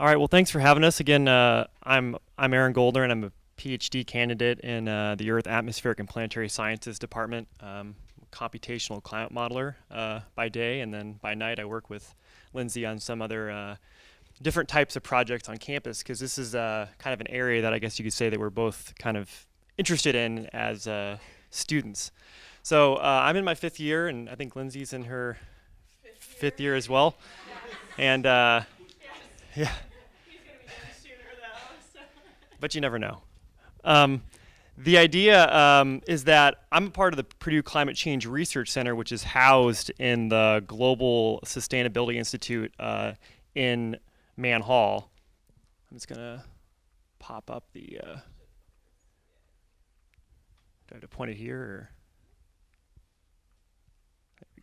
All right. Well, thanks for having us again. I'm Aaron Goldner, and I'm a PhD candidate in the Earth Atmospheric and Planetary Sciences Department. Computational climate modeler by day, and then by night I work with Lindsey on some other different types of projects on campus, because this is kind of an area that I guess you could say that we're both kind of interested in as students. So I'm in my 5th year, and I think Lindsey's in her fifth year as well. And yeah. He's going to be done sooner, though. So. But you never know. The idea is that I'm a part of the Purdue Climate Change Research Center, which is housed in the Global Sustainability Institute in Mann Hall. I'm just going to pop up the... do I have to point it here? Or?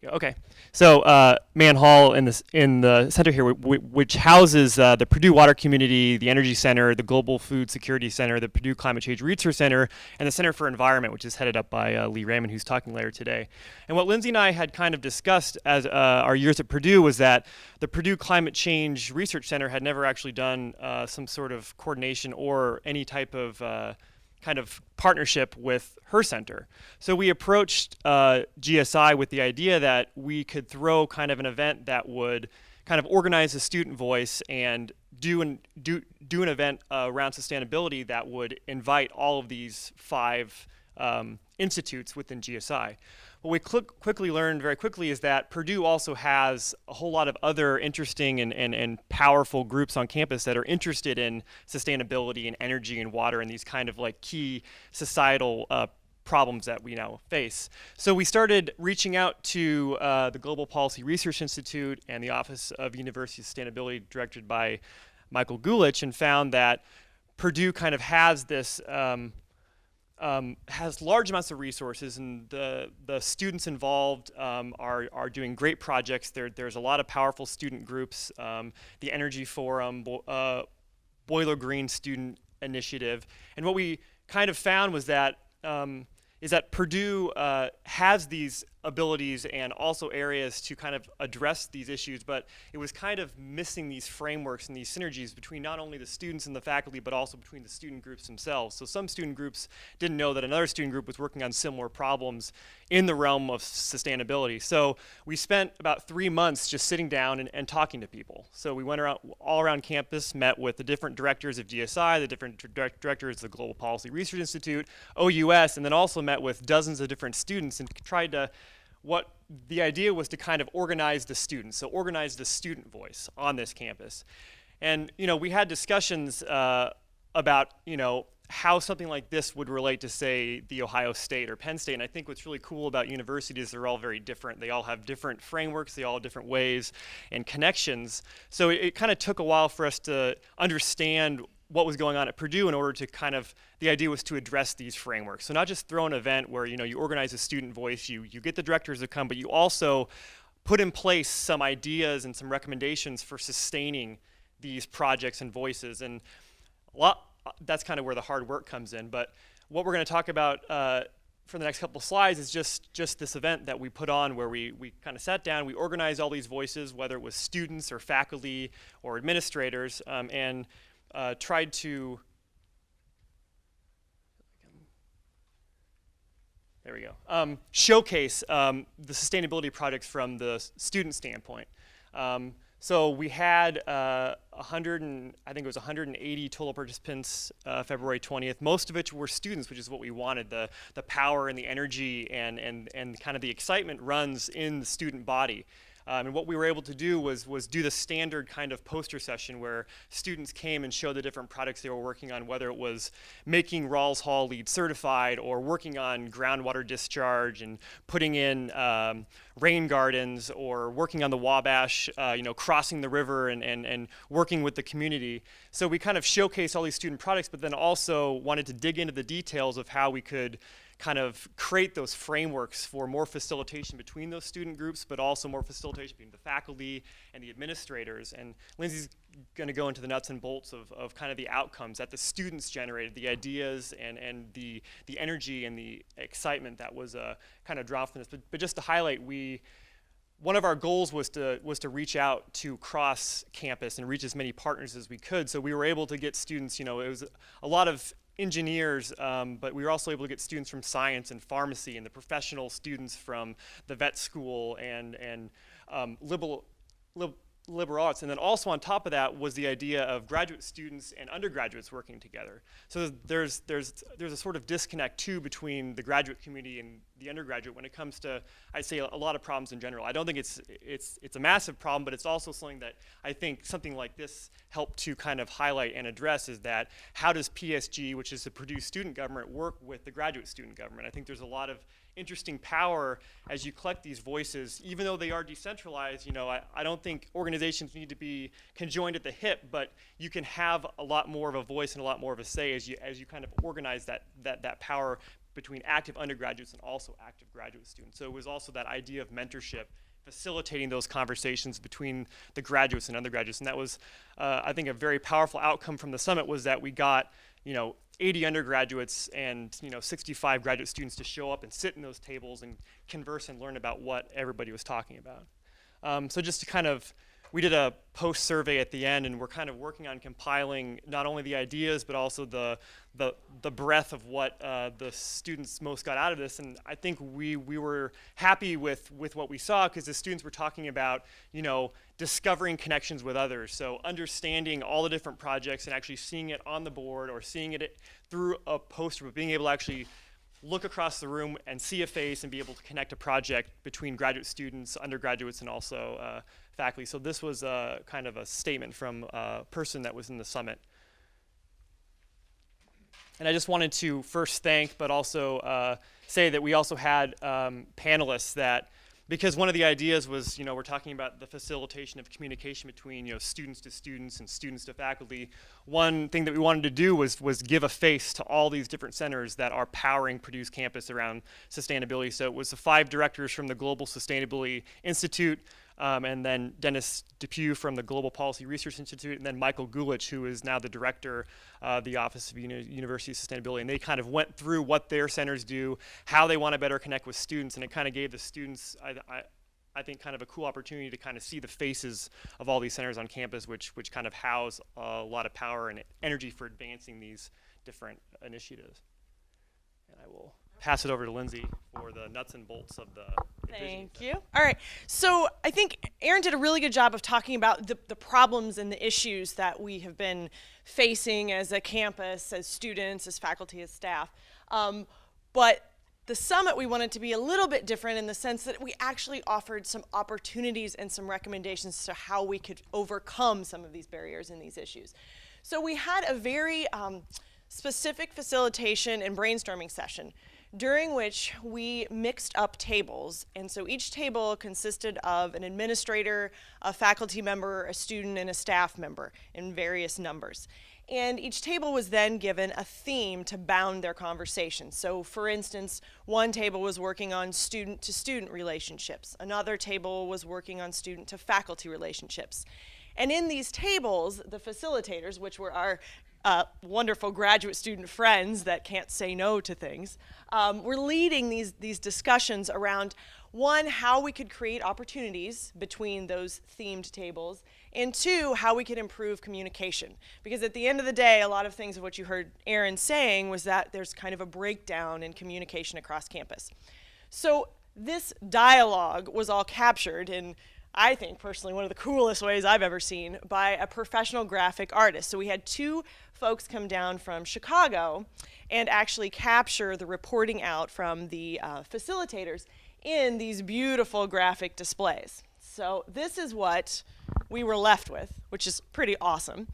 Okay, so Mann Hall in the center here, which houses the Purdue Water Community, the Energy Center, the Global Food Security Center, the Purdue Climate Change Research Center, and the Center for Environment, which is headed up by Lee Raymond, who's talking later today. And what Lindsey and I had kind of discussed as our years at Purdue was that the Purdue Climate Change Research Center had never actually done some sort of coordination or any type of kind of partnership with her center. So we approached GSI with the idea that we could throw kind of an event that would kind of organize a student voice and do an event around sustainability that would invite all of these 5 institutes within GSI. What we quickly learned very quickly is that Purdue also has a whole lot of other interesting and powerful groups on campus that are interested in sustainability and energy and water and these kind of like key societal problems that we now face. So we started reaching out to the Global Policy Research Institute and the Office of University Sustainability, directed by Michael Gulich, and found that Purdue kind of has this has large amounts of resources, and the students involved are doing great projects. There's a lot of powerful student groups, the Energy Forum, Boiler Green Student Initiative, and what we kind of found was that Purdue has these abilities and also areas to kind of address these issues, but it was kind of missing these frameworks and these synergies between not only the students and the faculty, but also between the student groups themselves. So some student groups didn't know that another student group was working on similar problems in the realm of sustainability. So we spent about 3 months just sitting down and talking to people. So we went around all around campus, met with the different directors of GSI, the different directors of the Global Policy Research Institute, OUS, and then also met with dozens of different students and tried to what the idea was to kind of organize the students, so organize the student voice on this campus. And we had discussions about how something like this would relate to, say, the Ohio State or Penn State. And I think what's really cool about universities, they're all very different. They all have different frameworks, they all have different ways and connections. So it kind of took a while for us to understand what was going on at Purdue in order to kind of, the idea was to address these frameworks. So not just throw an event where you organize a student voice, you get the directors to come, but you also put in place some ideas and some recommendations for sustaining these projects and voices. And that's kind of where the hard work comes in. But what we're going to talk about for the next couple of slides is just this event that we put on where we kind of sat down, we organized all these voices, whether it was students or faculty or administrators, and tried to, there we go, showcase the sustainability projects from the student standpoint. So we had 180 total participants February 20th, most of which were students, which is what we wanted. The power and the energy and kind of the excitement runs in the student body. And what we were able to do was do the standard kind of poster session where students came and showed the different products they were working on, whether it was making Rawls Hall LEED certified or working on groundwater discharge and putting in rain gardens or working on the Wabash, crossing the river and working with the community. So we kind of showcased all these student products, but then also wanted to dig into the details of how we could kind of create those frameworks for more facilitation between those student groups, but also more facilitation between the faculty and the administrators. And Lindsey's going to go into the nuts and bolts of kind of the outcomes that the students generated, the ideas and the energy and the excitement that was kind of drawn from this. But just to highlight, we one of our goals was to reach out to cross campus and reach as many partners as we could. So we were able to get students, it was a lot of engineers, but we were also able to get students from science and pharmacy and the professional students from the vet school and liberal arts. And then also on top of that was the idea of graduate students and undergraduates working together. So there's a sort of disconnect too between the graduate community and the undergraduate when it comes to, I'd say, a lot of problems in general. I don't think it's a massive problem, but it's also something that I think something like this helped to kind of highlight and address, is that how does PSG, which is the Purdue student government, work with the graduate student government? I think there's a lot of interesting power as you collect these voices, even though they are decentralized. I don't think organizations need to be conjoined at the hip, but you can have a lot more of a voice and a lot more of a say as you kind of organize that power between active undergraduates and also active graduate students. So it was also that idea of mentorship, facilitating those conversations between the graduates and undergraduates. And that was, I think, a very powerful outcome from the summit, was that we got 80 undergraduates and 65 graduate students to show up and sit in those tables and converse and learn about what everybody was talking about. So just to kind of, we did a post survey at the end, and we're kind of working on compiling not only the ideas but also the breadth of what the students most got out of this. And I think we were happy with what we saw, because the students were talking about discovering connections with others. So understanding all the different projects and actually seeing it on the board or seeing it through a poster, but being able to actually look across the room and see a face and be able to connect a project between graduate students, undergraduates, and also faculty. So this was kind of a statement from a person that was in the summit. And I just wanted to first thank, but also say that we also had panelists that, because one of the ideas was, we're talking about the facilitation of communication between, students to students and students to faculty. One thing that we wanted to do was give a face to all these different centers that are powering Purdue's campus around sustainability. So it was the 5 directors from the Global Sustainability Institute, and then Dennis Depew from the Global Policy Research Institute, and then Michael Gulich, who is now the director of the Office of University Sustainability. And they kind of went through what their centers do, how they want to better connect with students, and it kind of gave the students, I think, kind of a cool opportunity to kind of see the faces of all these centers on campus, which kind of house a lot of power and energy for advancing these different initiatives. And I will pass it over to Lindsey for the nuts and bolts of the Thank you. All right. So I think Aaron did a really good job of talking about the problems and the issues that we have been facing as a campus, as students, as faculty, as staff. But the summit, we wanted to be a little bit different in the sense that we actually offered some opportunities and some recommendations to how we could overcome some of these barriers and these issues. So we had a very specific facilitation and brainstorming session, during which we mixed up tables. And so each table consisted of an administrator, a faculty member, a student, and a staff member in various numbers. And each table was then given a theme to bound their conversation. So for instance, one table was working on student-to-student relationships. Another table was working on student-to-faculty relationships. And in these tables, the facilitators, which were our wonderful graduate student friends that can't say no to things, we're leading these discussions around, one, how we could create opportunities between those themed tables, and 2, how we could improve communication. Because at the end of the day, a lot of things of what you heard Aaron saying was that there's kind of a breakdown in communication across campus. So this dialogue was all captured in, I think personally, one of the coolest ways I've ever seen, by a professional graphic artist. So we had 2 folks come down from Chicago and actually capture the reporting out from the facilitators in these beautiful graphic displays. So this is what we were left with, which is pretty awesome.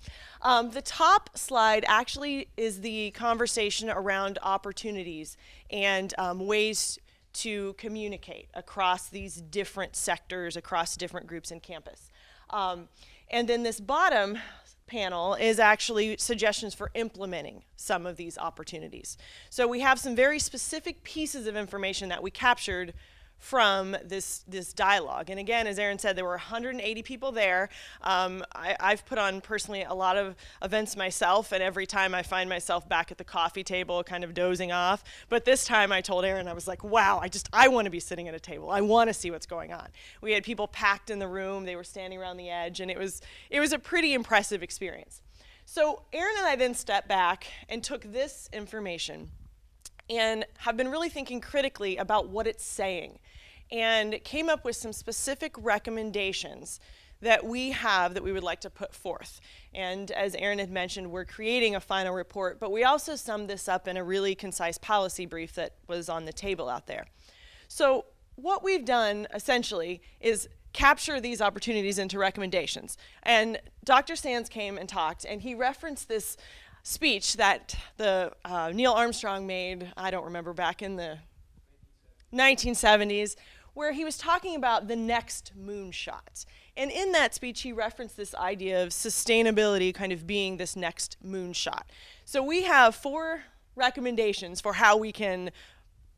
The top slide actually is the conversation around opportunities and ways to communicate across these different sectors, across different groups in campus. And then this bottom panel is actually suggestions for implementing some of these opportunities. So we have some very specific pieces of information that we captured from this dialogue. And again, as Aaron said, there were 180 people there. I've put on personally a lot of events myself, and every time I find myself back at the coffee table kind of dozing off. But this time I told Aaron, I was like, wow, I want to be sitting at a table. I want to see what's going on. We had people packed in the room. They were standing around the edge, and it was a pretty impressive experience. So Aaron and I then stepped back and took this information and have been really thinking critically about what it's saying, and came up with some specific recommendations that we would like to put forth. And as Aaron had mentioned, we're creating a final report, but we also summed this up in a really concise policy brief that was on the table out there. So what we've done essentially is capture these opportunities into recommendations. And Dr. Sands came and talked, and he referenced this speech that the Neil Armstrong made, I don't remember, back in the 1970s, where he was talking about the next moonshot. And in that speech, he referenced this idea of sustainability kind of being this next moonshot. So we have 4 recommendations for how we can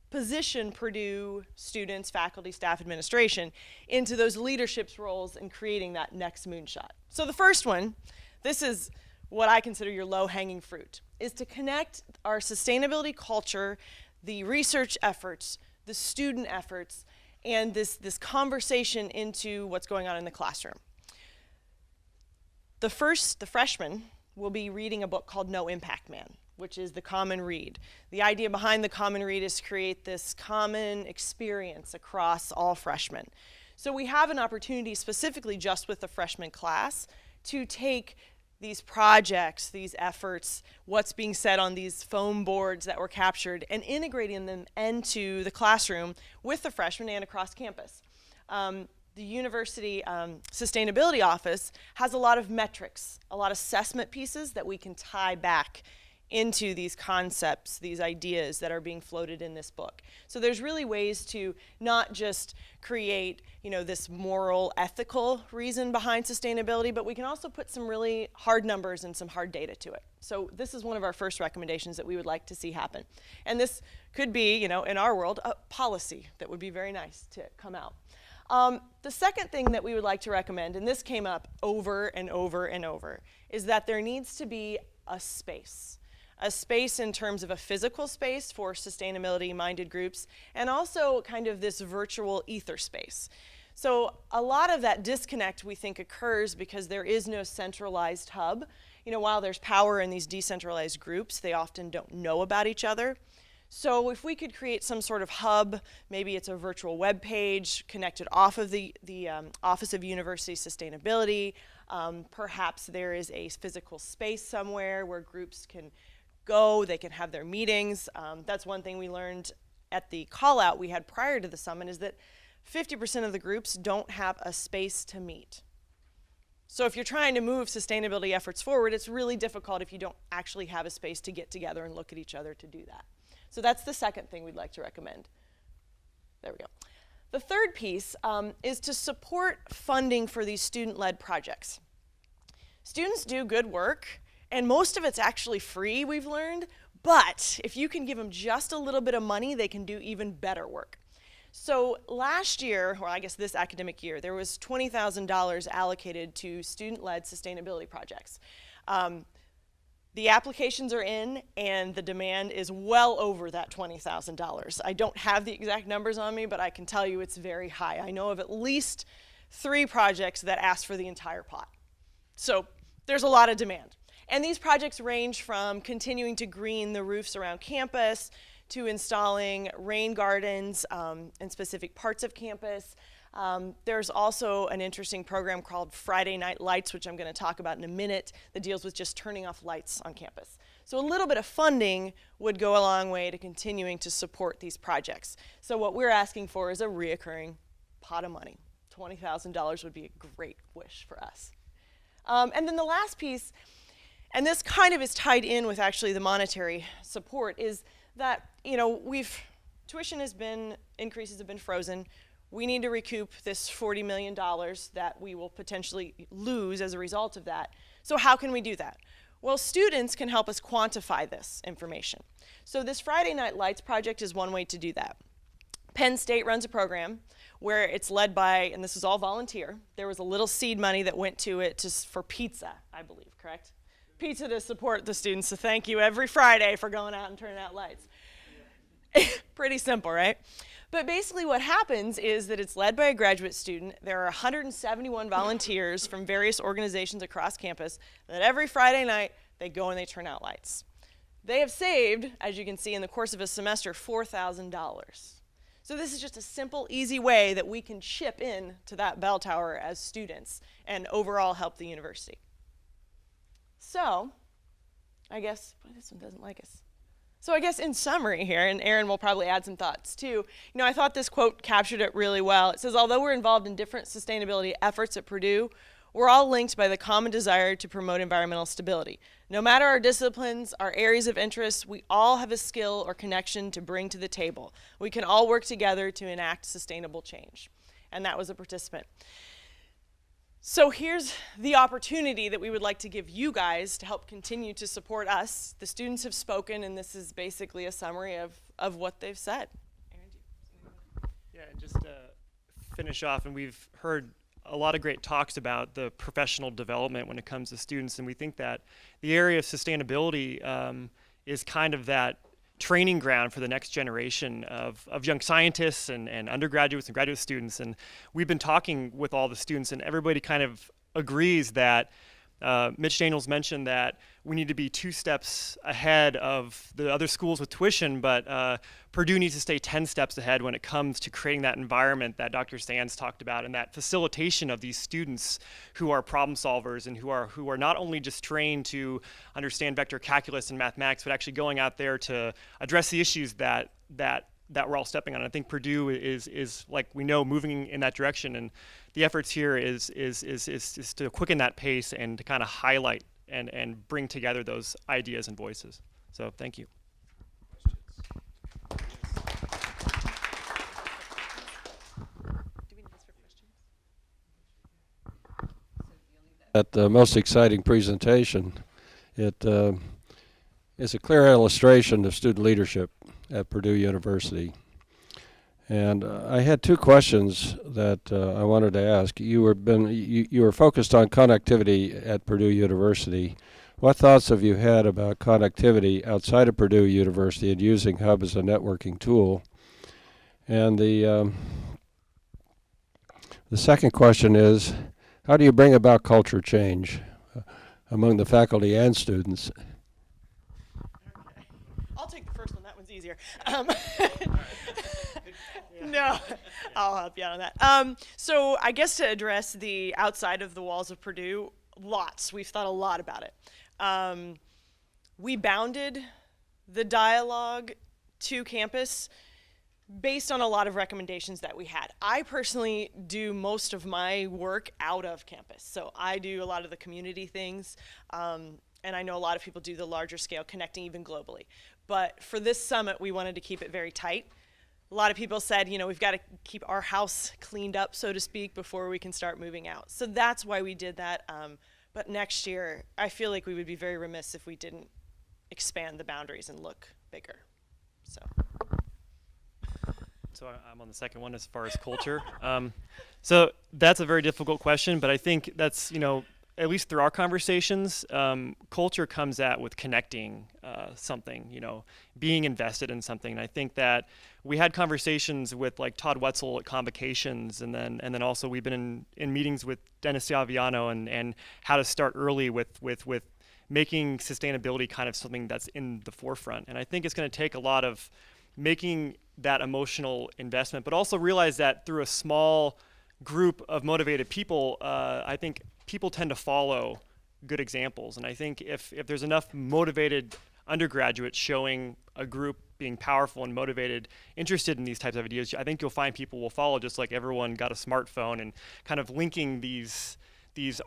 position Purdue students, faculty, staff, administration into those leadership roles in creating that next moonshot. So the first one, this is what I consider your low-hanging fruit, is to connect our sustainability culture, the research efforts, the student efforts, and this conversation into what's going on in the classroom. The freshmen will be reading a book called No Impact Man, which is the common read. The idea behind the common read is to create this common experience across all freshmen. So we have an opportunity specifically just with the freshman class to take these projects, these efforts, what's being said on these foam boards that were captured, and integrating them into the classroom with the freshmen and across campus. The university sustainability office has a lot of metrics, a lot of assessment pieces that we can tie back into these concepts, these ideas that are being floated in this book. So there's really ways to not just create, this moral, ethical reason behind sustainability, but we can also put some really hard numbers and some hard data to it. So this is one of our first recommendations that we would like to see happen. And this could be, in our world, a policy that would be very nice to come out. The second thing that we would like to recommend, and this came up over and over and over, is that there needs to be a space in terms of a physical space for sustainability-minded groups, and also kind of this virtual ether space. So a lot of that disconnect, we think, occurs because there is no centralized hub. While there's power in these decentralized groups, they often don't know about each other. So if we could create some sort of hub, maybe it's a virtual web page connected off of the Office of University Sustainability, perhaps there is a physical space somewhere where groups can go, they can have their meetings. That's one thing we learned at the call out we had prior to the summit, is that 50% of the groups don't have a space to meet. So if you're trying to move sustainability efforts forward, it's really difficult if you don't actually have a space to get together and look at each other to do that. So that's the second thing we'd like to recommend. There we go. The third piece is to support funding for these student-led projects. Students do good work, and most of it's actually free, we've learned, but if you can give them just a little bit of money, they can do even better work. So last year, or I guess this academic year, there was $20,000 allocated to student-led sustainability projects. The applications are in, and the demand is well over that $20,000. I don't have the exact numbers on me, but I can tell you it's very high. I know of at least 3 projects that asked for the entire pot. So there's a lot of demand. And these projects range from continuing to green the roofs around campus, to installing rain gardens in specific parts of campus. There's also an interesting program called Friday Night Lights, which I'm going to talk about in a minute, that deals with just turning off lights on campus. So a little bit of funding would go a long way to continuing to support these projects. So what we're asking for is a reoccurring pot of money. $20,000 would be a great wish for us. And then the last piece, and this kind of is tied in with actually the monetary support, is that, tuition increases have been frozen. We need to recoup this $40 million that we will potentially lose as a result of that. So how can we do that? Well, students can help us quantify this information. So this Friday Night Lights project is one way to do that. Penn State runs a program where it's led by, and this is all volunteer, there was a little seed money that went to it for pizza, I believe, correct? Pizza to support the students, so thank you every Friday for going out and turning out lights. Pretty simple, right? But basically what happens is that it's led by a graduate student. There are 171 volunteers from various organizations across campus that every Friday night they go and they turn out lights. They have saved, as you can see in the course of a semester, $4,000. So this is just a simple, easy way that we can chip in to that bell tower as students and overall help the university. So, I guess, boy, this one doesn't like us. So I guess in summary here, and Aaron will probably add some thoughts too, I thought this quote captured it really well. It says, although we're involved in different sustainability efforts at Purdue, we're all linked by the common desire to promote environmental stability. No matter our disciplines, our areas of interest, we all have a skill or connection to bring to the table. We can all work together to enact sustainable change. And that was a participant. So here's the opportunity that we would like to give you guys to help continue to support us. The students have spoken, and this is basically a summary of what they've said. Aaron, yeah, and just to finish off, and we've heard a lot of great talks about the professional development when it comes to students, and we think that the area of sustainability is kind of that training ground for the next generation of young scientists and undergraduates and graduate students. And we've been talking with all the students, and everybody kind of agrees that Mitch Daniels mentioned that we need to be 2 steps ahead of the other schools with tuition, but Purdue needs to stay 10 steps ahead when it comes to creating that environment that Dr. Sands talked about, and that facilitation of these students who are problem solvers and who are not only just trained to understand vector calculus and mathematics, but actually going out there to address the issues that we're all stepping on. I think Purdue is like we know moving in that direction, and the efforts here is to quicken that pace and to kind of highlight and bring together those ideas and voices. So thank you. At the most exciting presentation, it is a clear illustration of student leadership at Purdue University. And I had 2 questions that I wanted to ask. You were focused on connectivity at Purdue University. What thoughts have you had about connectivity outside of Purdue University and using Hub as a networking tool? And the second question is, how do you bring about culture change among the faculty and students? Okay. I'll take the first one. That one's easier. No, I'll help you out on that. So I guess to address the outside of the walls of Purdue, lots. We've thought a lot about it. We bounded the dialogue to campus based on a lot of recommendations that we had. I personally do most of my work out of campus. So I do a lot of the community things, and I know a lot of people do the larger scale, connecting even globally. But for this summit, we wanted to keep it very tight. A lot of people said, we've got to keep our house cleaned up, so to speak, before we can start moving out. So that's why we did that. But next year, I feel like we would be very remiss if we didn't expand the boundaries and look bigger. So I'm on the second one as far as culture. So that's a very difficult question, but I think that's, at least through our conversations, culture comes at with connecting something, being invested in something. And I think that we had conversations with like Todd Wetzel at Convocations, and then also we've been in meetings with Dennis Ciaviano and how to start early with making sustainability kind of something that's in the forefront. And I think it's going to take a lot of making that emotional investment, but also realize that through a small group of motivated people, I think people tend to follow good examples. And I think if there's enough motivated undergraduates showing a group being powerful and motivated, interested in these types of ideas, I think you'll find people will follow, just like everyone got a smartphone, and kind of linking these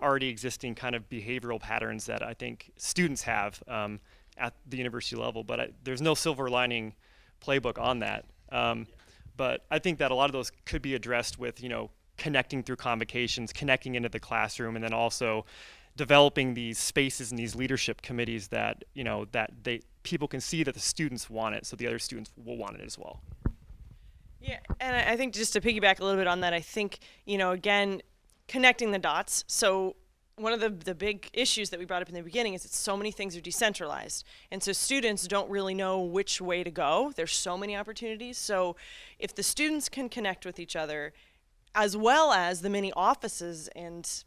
already existing kind of behavioral patterns that I think students have at the university level. But there's no silver lining playbook on that. But I think that a lot of those could be addressed with, connecting through convocations, connecting into the classroom, and then also developing these spaces and these leadership committees that, that people can see that the students want it, so the other students will want it as well. Yeah, and I think just to piggyback a little bit on that, I think, again, connecting the dots. So one of the big issues that we brought up in the beginning is that so many things are decentralized. And so students don't really know which way to go. There's so many opportunities. So if the students can connect with each other, as well as the many offices and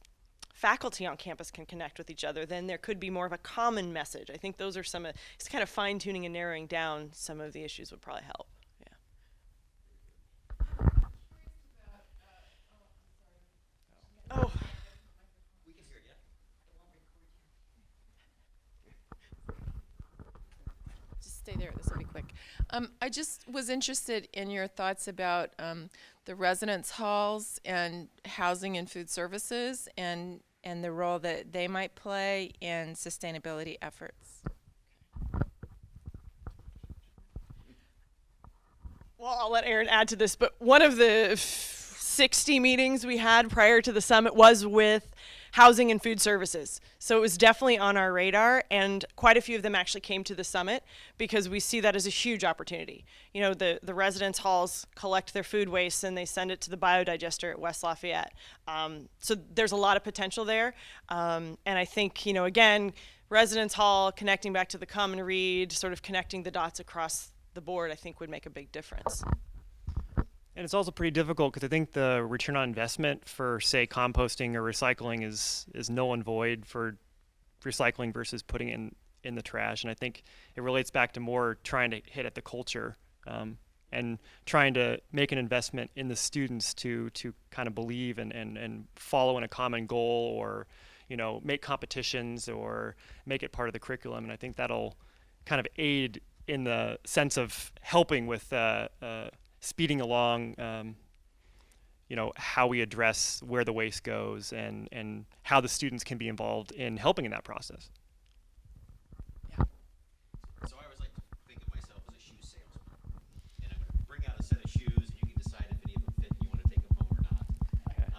faculty on campus can connect with each other, then there could be more of a common message. I think those are it's kind of fine tuning and narrowing down some of the issues would probably help. Oh. Just stay there. This will be quick. I just was interested in your thoughts about the residence halls and housing and food services and the role that they might play in sustainability efforts. Well, I'll let Aaron add to this, but one of the 60 meetings we had prior to the summit was with housing and food services. So it was definitely on our radar, and quite a few of them actually came to the summit because we see that as a huge opportunity. The residence halls collect their food waste and they send it to the biodigester at West Lafayette. So there's a lot of potential there. And I think, again, residence hall, connecting back to the common read, sort of connecting the dots across the board, I think would make a big difference. And it's also pretty difficult because I think the return on investment for, say, composting or recycling is null and void for recycling versus putting it in the trash. And I think it relates back to more trying to hit at the culture and trying to make an investment in the students to kind of believe and follow in a common goal, or make competitions or make it part of the curriculum. And I think that'll kind of aid in the sense of helping with speeding along, how we address where the waste goes and how the students can be involved in helping in that process. Yeah. So I always like to think of myself as a shoe salesman, and I'm going to bring out a set of shoes, and you can decide if any of them fit and you want to take them home or not. Okay.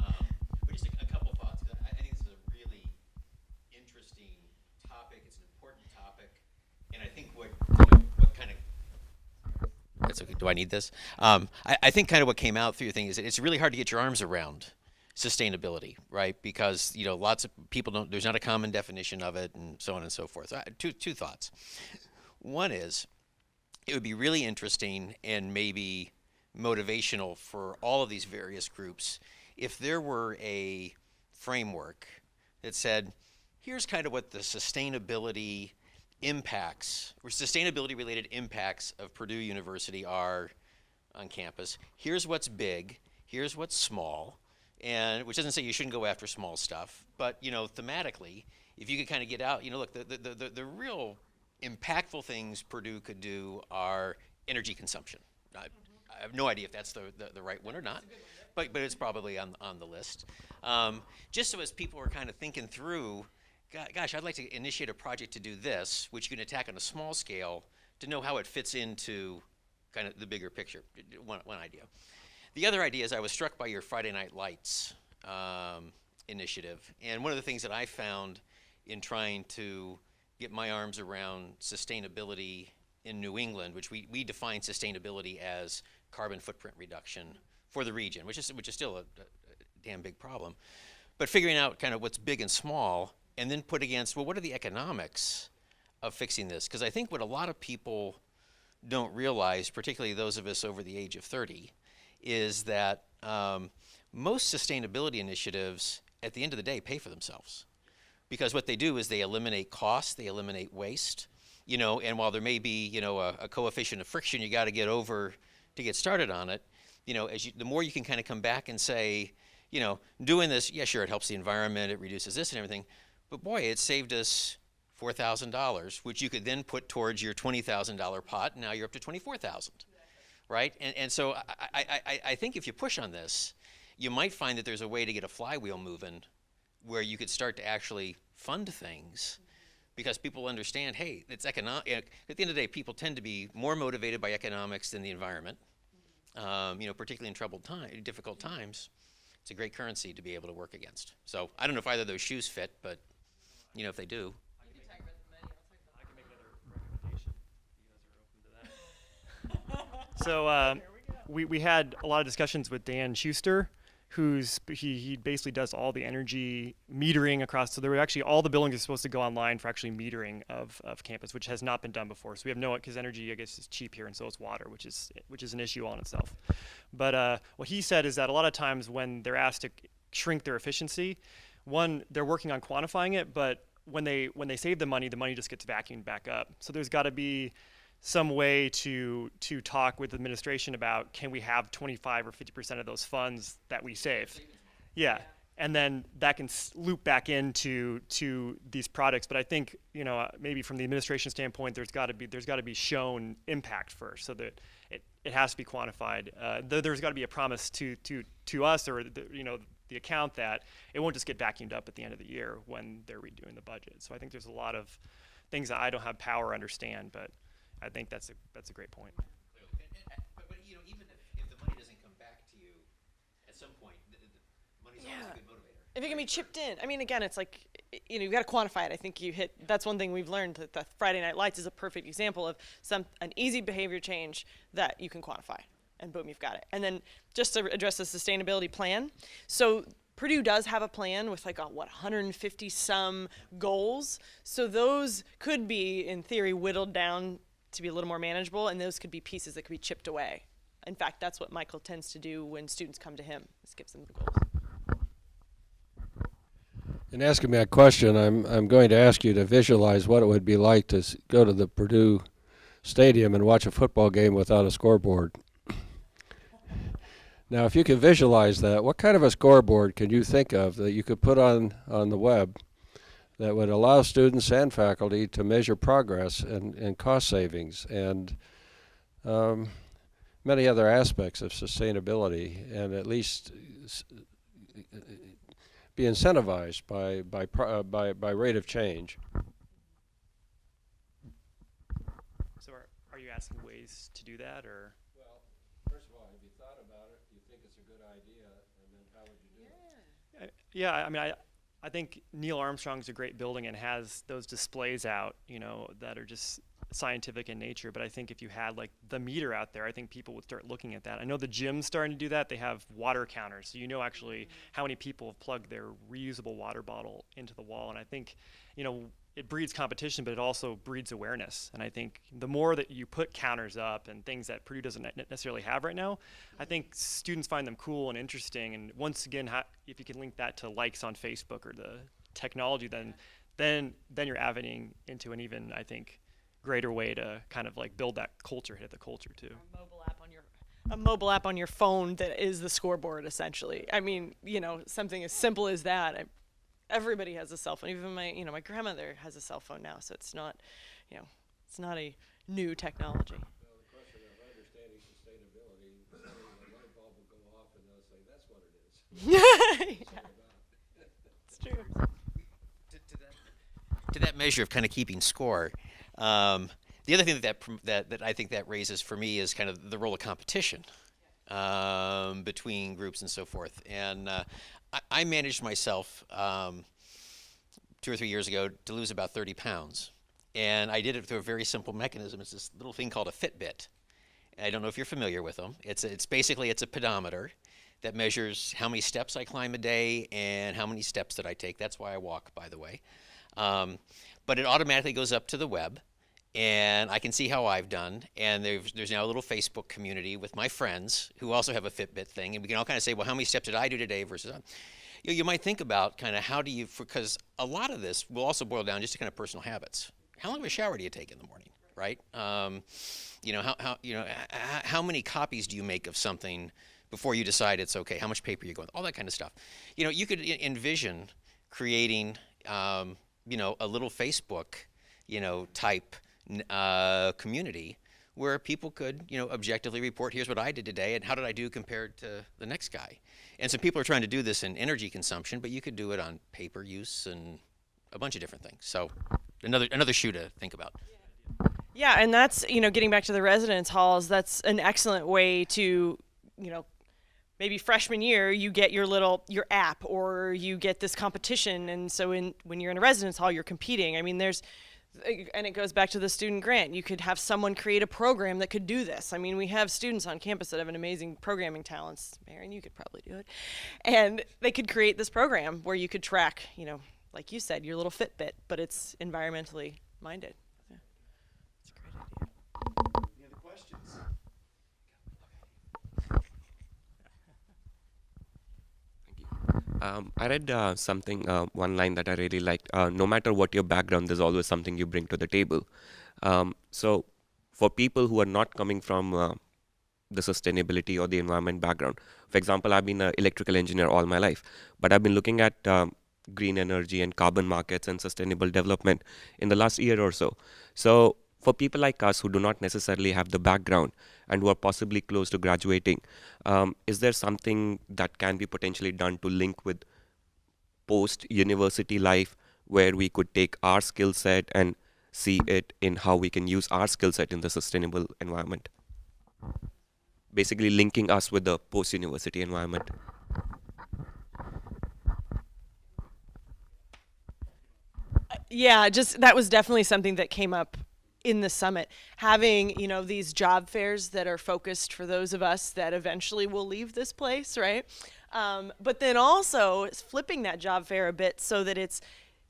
But just a couple thoughts. I think this is a really interesting topic. It's an important topic, and I think what kind of that's okay. Do I need this? I think kind of what came out through your thing is that it's really hard to get your arms around sustainability, right? Because lots of people don't. There's not a common definition of it, and so on and so forth. So two thoughts. One is, it would be really interesting and maybe motivational for all of these various groups if there were a framework that said, here's kind of what the sustainability impacts, or sustainability related impacts of Purdue University are on campus. Here's what's big, here's what's small, and which doesn't say you shouldn't go after small stuff, but thematically, if you could kind of get out, look, the real impactful things Purdue could do are energy consumption. I have no idea if that's the right one or not, but it's probably on the list. Just so as people are kind of thinking through, gosh, I'd like to initiate a project to do this, which you can attack on a small scale to know how it fits into kind of the bigger picture. One idea. The other idea is I was struck by your Friday Night Lights initiative. And one of the things that I found in trying to get my arms around sustainability in New England, which we define sustainability as carbon footprint reduction for the region, which is still a damn big problem. But figuring out kind of what's big and small, and then put against, well, what are the economics of fixing this? Because I think what a lot of people don't realize, particularly those of us over the age of 30, is that most sustainability initiatives, at the end of the day, pay for themselves. Because what they do is they eliminate costs, they eliminate waste, and while there may be, a coefficient of friction you got to get over to get started on it, the more you can kind of come back and say, doing this, yeah, sure, it helps the environment, it reduces this and everything, but boy, it saved us $4,000, which you could then put towards your $20,000 pot, and now you're up to $24,000, right? And so I think if you push on this, you might find that there's a way to get a flywheel moving where you could start to actually fund things because people understand, hey, it's economic. At the end of the day, people tend to be more motivated by economics than the environment, particularly in difficult times. It's a great currency to be able to work against. So I don't know if either of those shoes fit, but if they do. I can make another recommendation. You guys are open to that. So we had a lot of discussions with Dan Schuster, he basically does all the energy metering across. So there were actually all the buildings are supposed to go online for actually metering of campus, which has not been done before. So we have no, because energy I guess is cheap here, and so is water, which is an issue all in itself. But what he said is that a lot of times when they're asked to shrink their efficiency, one, they're working on quantifying it, but when they save the money just gets vacuumed back up. So there's got to be some way to talk with the administration about, can we have 25 or 50% of those funds that we save? Yeah, and then that can loop back into these products. But I think, you know, maybe from the administration standpoint, there's got to be shown impact first, so that it has to be quantified. There's got to be a promise to us, or the account, that it won't just get vacuumed up at the end of the year when they're redoing the budget. So I think there's a lot of things that I don't have power to understand, but I think that's a great point. But you know, even if the money doesn't come back to you at some point, the money's always a good motivator. If it can be chipped in. I mean, again, it's like, you know, you've got to quantify it. I think that's one thing we've learned, that the Friday Night Lights is a perfect example of an easy behavior change that you can quantify. And boom, you've got it. And then just to address the sustainability plan. So Purdue does have a plan with 150 some goals. So those could be, in theory, whittled down to be a little more manageable, and those could be pieces that could be chipped away. In fact, that's what Michael tends to do when students come to him, is gives them the goals. In asking me that question, I'm going to ask you to visualize what it would be like to go to the Purdue Stadium and watch a football game without a scoreboard. Now, if you can visualize that, what kind of a scoreboard can you think of that you could put on the web that would allow students and faculty to measure progress and cost savings and many other aspects of sustainability, and at least be incentivized by rate of change? So are you asking ways to do that, or? Well, first of all, have you thought about it? Do you think it's a good idea? And then how would you do it? Yeah, I mean, I think Neil Armstrong's a great building and has those displays out, you know, that are just scientific in nature. But I think if you had the meter out there, I think people would start looking at that. I know the gym's starting to do that. They have water counters, so you know actually how many people have plugged their reusable water bottle into the wall. And I think, you know, it breeds competition, but it also breeds awareness. And I think the more that you put counters up and things that Purdue doesn't necessarily have right now, I think students find them cool and interesting. And once again, if you can link that to likes on Facebook or the technology, then you're avening into an even, I think, greater way to kind of build that culture, hit the culture too. A mobile app on your phone that is the scoreboard, essentially. I mean, you know, something as simple as that. Everybody has a cell phone. Even my grandmother has a cell phone now, so it's not, you know, it's not a new technology. Well, the question of understanding sustainability, the light bulb will go off and they'll say, that's what it is. Yeah. It's true. To that measure of kind of keeping score, the other thing that I think that raises for me is kind of the role of competition between groups and so forth. And I managed myself 2 or 3 years ago to lose about 30 pounds. And I did it through a very simple mechanism. It's this little thing called a Fitbit. I don't know if you're familiar with them. It's basically a pedometer that measures how many steps I climb a day and how many steps that I take. That's why I walk, by the way. But it automatically goes up to the web, and I can see how I've done. And there's now a little Facebook community with my friends who also have a Fitbit thing, and we can all kind of say, well, how many steps did I do today versus you might think about kind of how do you, because a lot of this will also boil down just to kind of personal habits. How long of a shower do you take in the morning, right? How many copies do you make of something before you decide it's okay? How much paper you go with? All that kind of stuff. You know, you could envision creating, a little Facebook, type community where people could, objectively report, here's what I did today and how did I do compared to the next guy. And some people are trying to do this in energy consumption, but you could do it on paper use and a bunch of different things. So another shoe to think about. Yeah, and that's, getting back to the residence halls, that's an excellent way to, maybe freshman year you get your app or you get this competition, and so when you're in a residence hall you're competing. I mean, there's And it goes back to the student grant. You could have someone create a program that could do this. I mean, we have students on campus that have an amazing programming talents. Marion, you could probably do it. And they could create this program where you could track, you know, like you said, your little Fitbit, but it's environmentally minded. Yeah. That's a great idea. Any other questions? I read one line that I really liked. No matter what your background, there's always something you bring to the table. So, for people who are not coming from the sustainability or the environment background, for example, I've been an electrical engineer all my life, but I've been looking at green energy and carbon markets and sustainable development in the last year or so. So, for people like us who do not necessarily have the background and who are possibly close to graduating, is there something that can be potentially done to link with post-university life where we could take our skill set and see it in how we can use our skill set in the sustainable environment? Basically linking us with the post-university environment. Yeah, just that was definitely something that came up in the summit. Having, you know, these job fairs that are focused for those of us that eventually will leave this place, right? But then also flipping that job fair a bit so that it's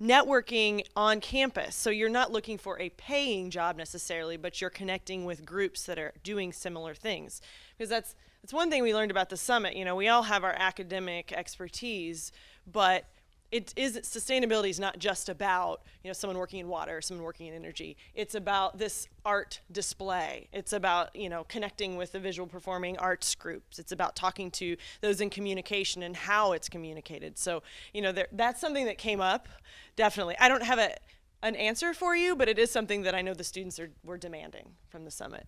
networking on campus. So you're not looking for a paying job necessarily, but you're connecting with groups that are doing similar things. Because that's one thing we learned about the summit. You know, we all have our academic expertise, but sustainability is not just about, you know, someone working in water, someone working in energy. It's about this art display. It's about, you know, connecting with the visual performing arts groups. It's about talking to those in communication and how it's communicated. So, you know, that's something that came up, definitely. I don't have an answer for you, but it is something that I know the students were demanding from the summit.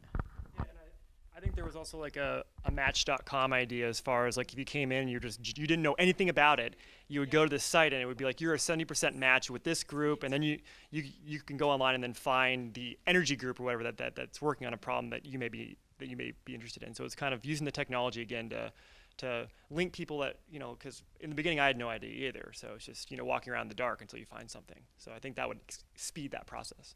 I think there was also like a Match.com idea as far as like if you came in and you didn't know anything about it, you would go to the site and it would be like you're a 70% match with this group, and then you can go online and then find the energy group or whatever that's working on a problem that you may be interested in. So it's kind of using the technology again to link people that, you know, because in the beginning I had no idea either. So it's just, you know, walking around in the dark until you find something. So I think that would speed that process.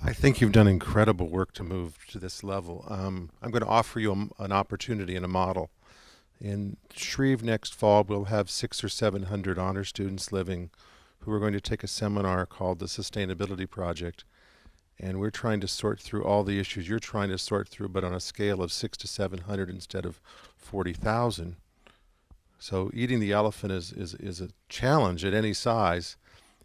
I think you've done incredible work to move to this level. I'm going to offer you an opportunity and a model. In Shreve next fall, we'll have 600 or 700 honor students living who are going to take a seminar called the Sustainability Project. And we're trying to sort through all the issues you're trying to sort through, but on a scale of 600 to 700 instead of 40,000. So eating the elephant is a challenge at any size.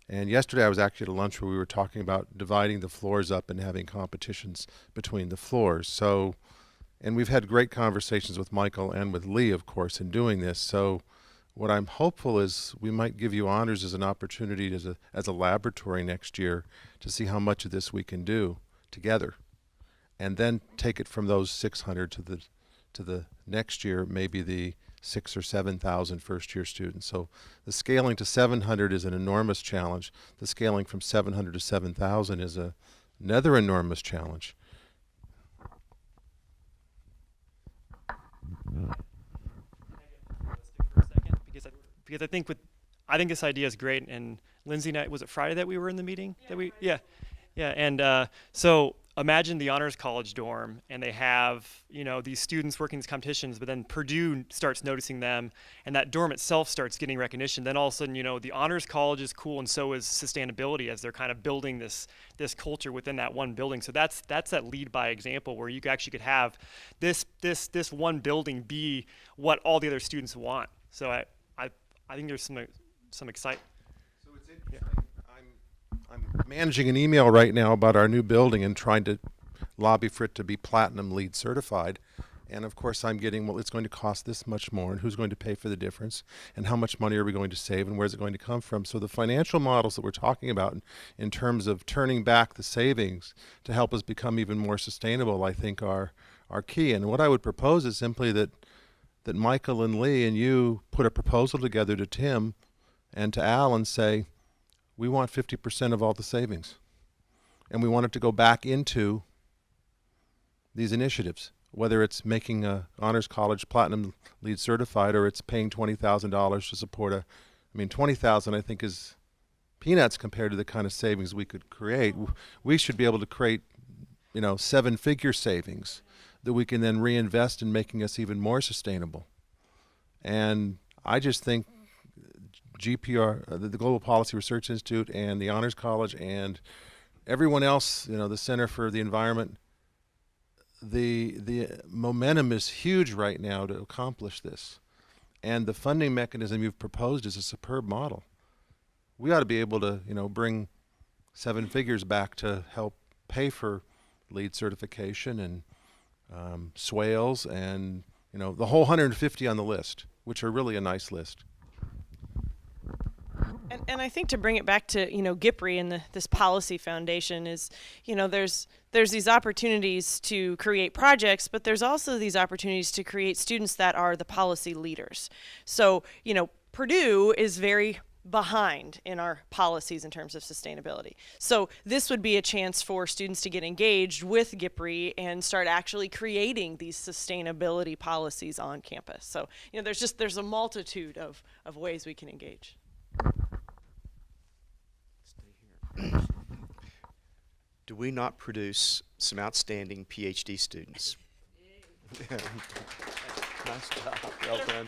And yesterday I was actually at a lunch where we were talking about dividing the floors up and having competitions between the floors. So, and we've had great conversations with Michael and with Lee, of course, in doing this. So what I'm hopeful is we might give you honors as an opportunity as a laboratory next year to see how much of this we can do together. And then take it from those 600 to the next year, maybe the 6,000 or 7,000 first-year students. So the scaling to 700 is an enormous challenge. The scaling from 700 to 7,000 is another enormous challenge. Because I think this idea is great. And Lindsey and I, was it Friday that we were in the meeting? Yeah. And so imagine the honors college dorm, and they have, you know, these students working these competitions, but then Purdue starts noticing them, and that dorm itself starts getting recognition. Then all of a sudden, you know, the honors college is cool, and so is sustainability, as they're kind of building this culture within that one building. So that's that lead by example, where you actually could have this one building be what all the other students want. So I think there's some excitement. So it's interesting. I'm managing an email right now about our new building and trying to lobby for it to be Platinum LEED certified. And of course I'm getting, well, it's going to cost this much more, and who's going to pay for the difference, and how much money are we going to save, and where's it going to come from? So the financial models that we're talking about in terms of turning back the savings to help us become even more sustainable, I think are key. And what I would propose is simply that Michael and Lee and you put a proposal together to Tim and to Al and say, we want 50% of all the savings, and we want it to go back into these initiatives. whether it's making a honors college platinum LEED certified or it's paying $20,000 to support a, I mean, 20,000 I think is peanuts compared to the kind of savings we could create. We should be able to create, you know, 7-figure savings that we can then reinvest in making us even more sustainable. And I just think GPR, the Global Policy Research Institute, and the Honors College, and everyone else, you know, the Center for the Environment, the momentum is huge right now to accomplish this. And the funding mechanism you've proposed is a superb model. We ought to be able to, you know, bring 7 figures back to help pay for LEED certification and swales and, you know, the whole 150 on the list, which are really a nice list. And I think to bring it back to, you know, GIPRI and this policy foundation is, you know, there's these opportunities to create projects, but there's also these opportunities to create students that are the policy leaders. So, you know, Purdue is very behind in our policies in terms of sustainability. So this would be a chance for students to get engaged with GIPRI and start actually creating these sustainability policies on campus. So, you know, there's a multitude of ways we can engage. Do we not produce some outstanding PhD students? Nice job. Well done.